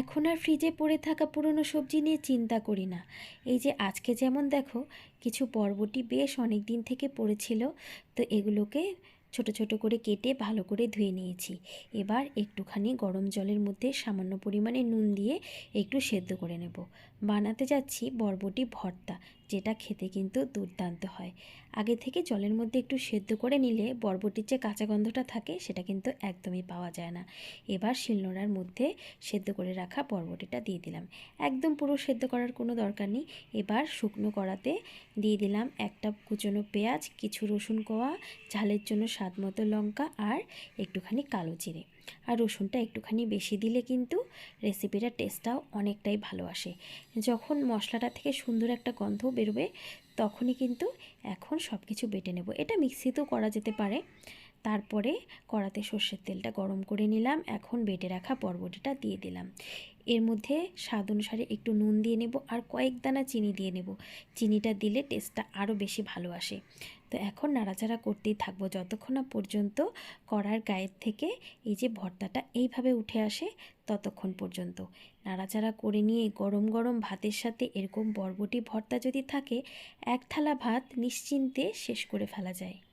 এখন আর ফ্রিজে পড়ে থাকা পুরনো সবজি নিয়ে চিন্তা করি না। এই যে আজকে যেমন দেখো, কিছু বরবটি বেশ অনেক দিন থেকে পড়েছিল, তো এগুলোকে ছোট ছোট করে কেটে ভালো করে ধুয়ে নিয়েছি। এবার একটুখানি গরম জলের মধ্যে সামান্য পরিমাণে নুন দিয়ে একটু সেদ্ধ করে নেব। বানাতে যাচ্ছি বরবটি ভর্তা, যেটা খেতে কিন্তু দুর্দান্ত হয়। আগে থেকে জলের মধ্যে একটু সেদ্ধ করে নিলে বরবটির যে কাঁচা গন্ধটা থাকে সেটা কিন্তু একদমই পাওয়া যায় না। এবার শিলনোড়ার মধ্যে সেদ্ধ করে রাখা বরবটিটা দিয়ে দিলাম। একদম পুরো সেদ্ধ করার কোনো দরকার নেই। এবার শুকনো কড়াতে দিয়ে দিলাম একটা কুচনো পেঁয়াজ, কিছু রসুন কোয়া, ঝালের জন্য স্বাদ মতো লঙ্কা আর একটুখানি কালো জিরে। আর রসুনটা একটুখানি বেশি দিলে কিন্তু রেসিপিটার টেস্টটাও অনেকটাই ভালো আসে। যখন মশলাটা থেকে সুন্দর একটা গন্ধ বেরোবে, তখনই কিন্তু এখন সব কিছু বেটে নেব। এটা মিক্সিতেও করা যেতে পারে। তারপরে কড়াতে সর্ষের তেলটা গরম করে নিলাম। এখন বেটে রাখা বরবটিটা দিয়ে দিলাম। এর মধ্যে স্বাদ অনুসারে একটু নুন দিয়ে নেব আর কয়েক দানা চিনি দিয়ে নেব। চিনিটা দিলে টেস্টটা আরও বেশি ভালো আসে। তো এখন নাড়াচাড়া করতেই থাকবো যতক্ষণ না পর্যন্ত কড়ার গায়ের থেকে এই যে ভর্তাটা এইভাবে উঠে আসে, ততক্ষণ পর্যন্ত নাড়াচাড়া করে নিয়ে গরম গরম ভাতের সাথে এরকম বরবটি ভর্তা যদি থাকে, এক থালা ভাত নিশ্চিন্তে শেষ করে ফেলা যায়।